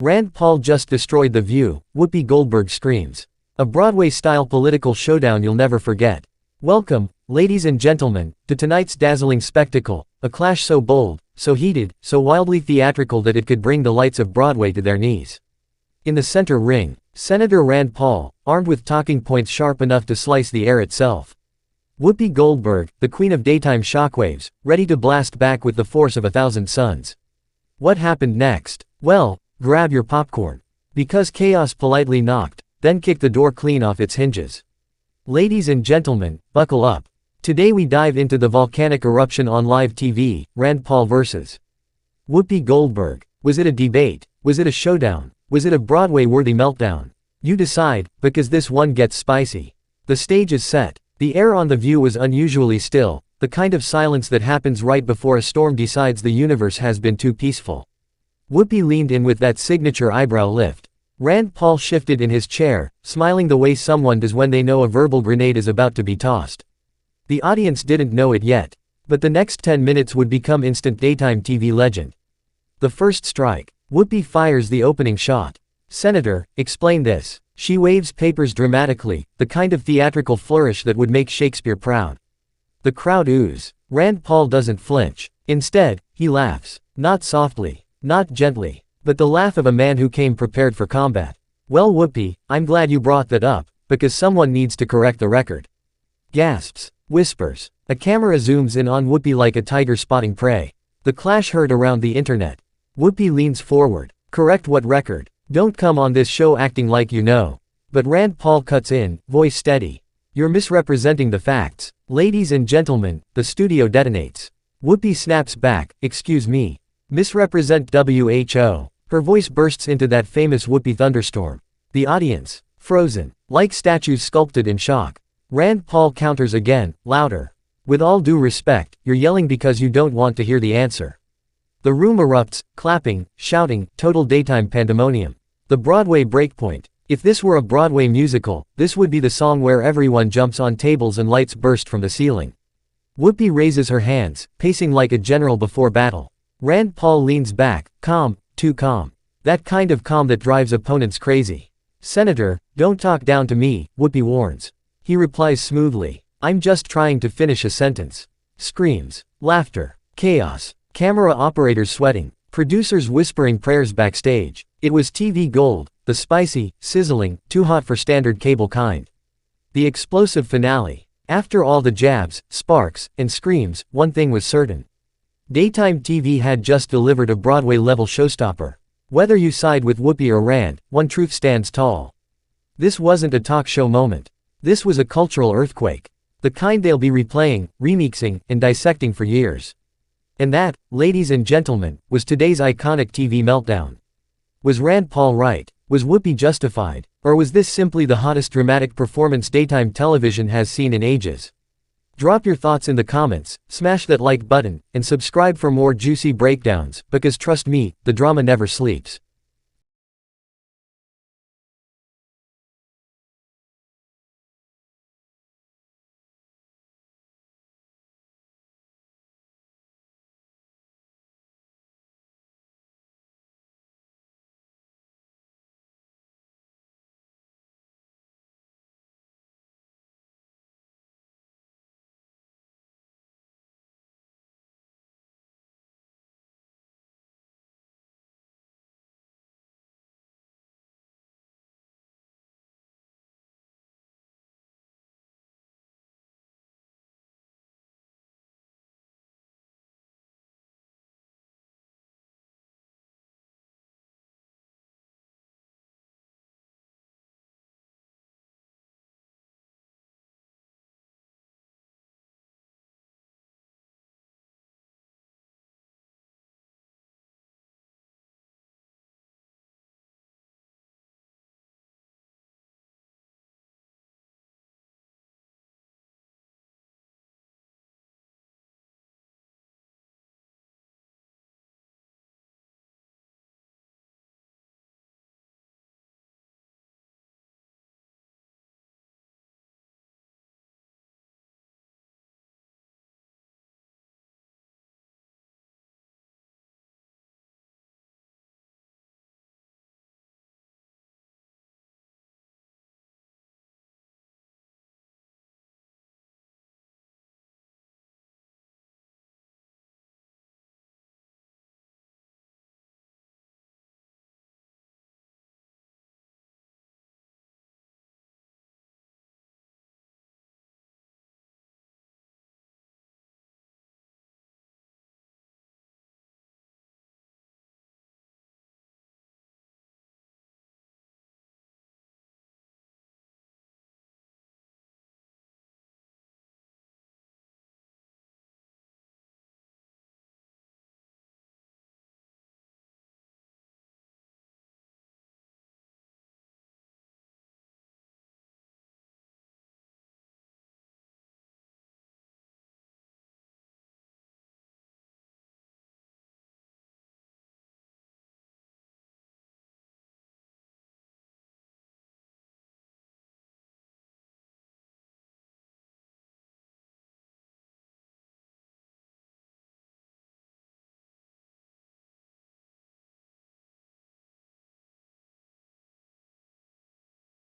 Rand Paul just destroyed The View, Whoopi Goldberg screams. A Broadway-style political showdown you'll never forget. Welcome, ladies and gentlemen, to tonight's dazzling spectacle, a clash so bold, so heated, so wildly theatrical that it could bring the lights of Broadway to their knees. In the center ring, Senator Rand Paul, armed with talking points sharp enough to slice the air itself. Whoopi Goldberg, the queen of daytime shockwaves, ready to blast back with the force of 1,000 suns. What happened next? Well, grab your popcorn. Because chaos politely knocked, then kicked the door clean off its hinges. Ladies and gentlemen, buckle up. Today we dive into the volcanic eruption on live TV, Rand Paul vs. Whoopi Goldberg. Was it a debate? Was it a showdown? Was it a Broadway-worthy meltdown? You decide, because this one gets spicy. The stage is set. The air on The View was unusually still, the kind of silence that happens right before a storm decides the universe has been too peaceful. Whoopi leaned in with that signature eyebrow lift. Rand Paul shifted in his chair, smiling the way someone does when they know a verbal grenade is about to be tossed. The audience didn't know it yet, but the next 10 minutes would become instant daytime TV legend. The first strike. Whoopi fires the opening shot. Senator, explain this. She waves papers dramatically, the kind of theatrical flourish that would make Shakespeare proud. The crowd oos. Rand Paul doesn't flinch. Instead, he laughs. Not softly, not gently, but the laugh of a man who came prepared for combat. Well, Whoopi, I'm glad you brought that up, because someone needs to correct the record. Gasps. Whispers. A camera zooms in on Whoopi like a tiger spotting prey. The clash heard around the internet. Whoopi leans forward. Correct what record? Don't come on this show acting like you know. But Rand Paul cuts in, voice steady. You're misrepresenting the facts. Ladies and gentlemen, the studio detonates. Whoopi snaps back, excuse me. Misrepresent WHO. Her voice bursts into that famous Whoopi thunderstorm. The audience, frozen, like statues sculpted in shock. Rand Paul counters again, louder. With all due respect, you're yelling because you don't want to hear the answer. The room erupts, clapping, shouting, total daytime pandemonium. The Broadway breakpoint. If this were a Broadway musical, this would be the song where everyone jumps on tables and lights burst from the ceiling. Whoopi raises her hands, pacing like a general before battle. Rand Paul leans back, calm, too calm. That kind of calm that drives opponents crazy. Senator, don't talk down to me, Whoopi warns. He replies smoothly. I'm just trying to finish a sentence. Screams. Laughter. Chaos. Camera operators sweating. Producers whispering prayers backstage. It was TV gold, the spicy, sizzling, too hot for standard cable kind. The explosive finale. After all the jabs, sparks, and screams, one thing was certain. Daytime TV had just delivered a Broadway-level showstopper. Whether you side with Whoopi or Rand, one truth stands tall. This wasn't a talk show moment. This was a cultural earthquake. The kind they'll be replaying, remixing, and dissecting for years. And that, ladies and gentlemen, was today's iconic TV meltdown. Was Rand Paul right? Was Whoopi justified? Or was this simply the hottest dramatic performance daytime television has seen in ages? Drop your thoughts in the comments, smash that like button, and subscribe for more juicy breakdowns, because trust me, the drama never sleeps.